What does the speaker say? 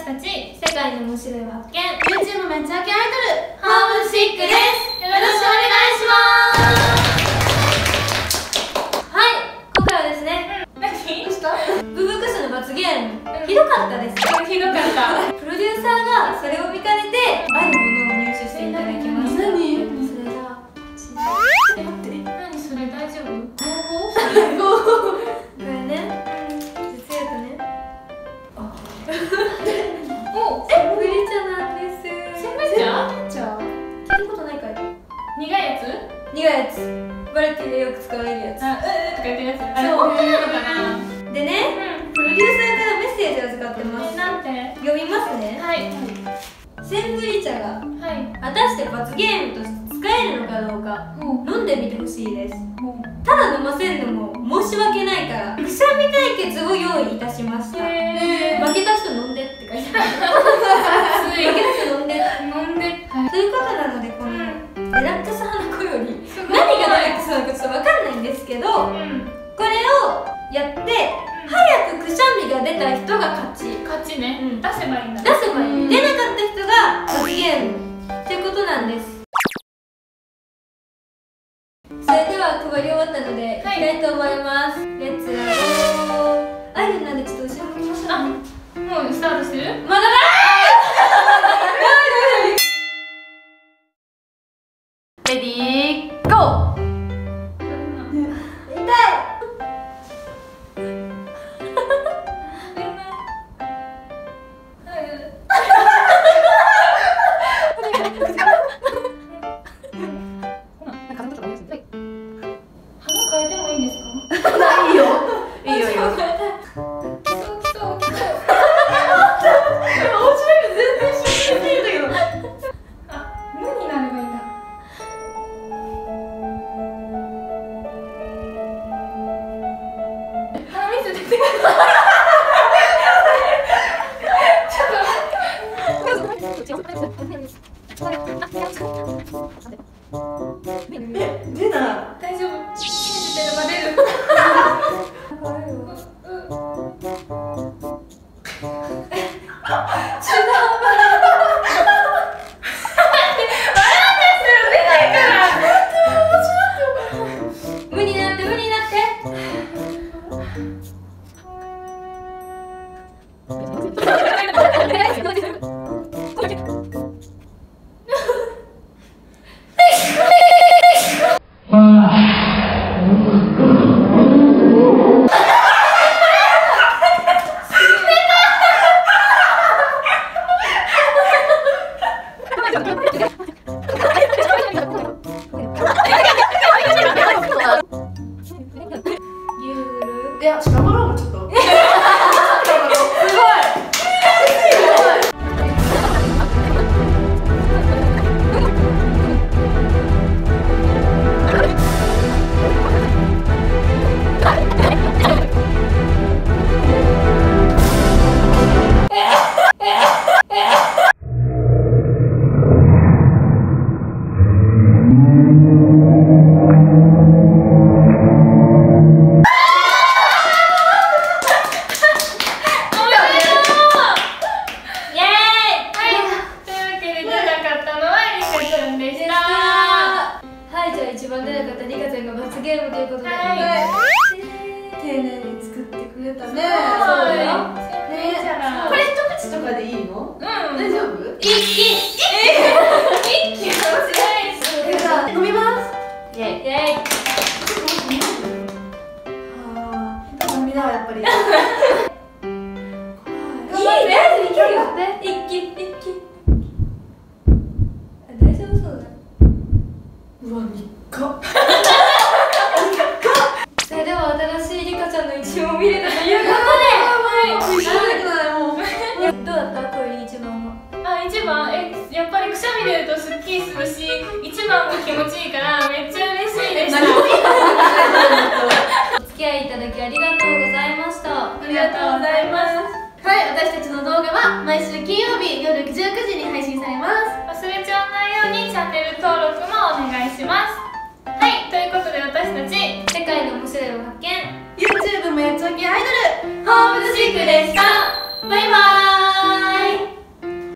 私たち世界の面白いを発見 YouTube めっちゃアイドルホームシックです。よろしくお願いします。はい、今回はですね、どうした？ブブクスの罰ゲーム、ひどかったです。ひどかった。プロデューサーがそれを見かねてあるものを入手していただきました。何？それがこちら。待って、何それ、大丈夫？ここれね、実はね、お、センブリ茶なんです。センブリ茶？聞いたことないかい？苦いやつ？苦いやつ、バラエティでよく使われるやつ。あ、とか言ってるやつ。そう、あれ本当なのかな？でね、プロデューサーからメッセージを預かってます。なんて？読みますね。はい。センブリ茶がはい。果たして罰ゲームとして使えるのかどうか飲んでみてほしいです。ただ飲ませるのも申し訳ないからくしゃみ対決を用意いたしました。負けた人飲んでって書いてある。負けた人飲んで飲んで。ということなので、このデラックス花子より何がデラックスなのかちょっと分かんないんですけど、これをやって早くくしゃみが出た人が勝ち。勝ちね。出せばいいんだ。出せばいい。出なかった人が罰ゲームということなんです。それでは配り終わったので、いきたいと思います。レッツラゴー。アイドルなんでちょっと後ろ向きましょう。もうスタートしてる？まだだー。レディーゴー。痛い。変えてもいいですか？いいよ。いいよいいよ。面白いの全然知らないんだけど。無になればいいんだ。鼻水出てくる。出ない。大丈夫。信じてれば出る。無になって無になって。いや、頑張ろうもちょっと。一番出なかったリカちゃんが罰ゲームということで、丁寧に作ってくれたね。そうだよ。これ一口とかでいいの？大丈夫？一気飲みます。イエイイエイ。飲みだわやっぱり。いい、大丈夫、いけるよ。一気大丈夫そうだ。うわ、3日。それでは新しいリカちゃんの一面を見れたということで、どうだった？これ一番は。一番やっぱりくしゃみ出るとすっきりするし、一番も気持ちいいからめっちゃ嬉しいでした。お付き合いいただきありがとうございました。ありがとうございます。はい、私たちの動画は毎週金曜日夜19時に配信されます。忘れちゃわないようにチャンネル登録もお願いします。はい、ということで私たち世界の面白いを発見 YouTube もやっちゃきアイドルホームシックでした。バイバーイ。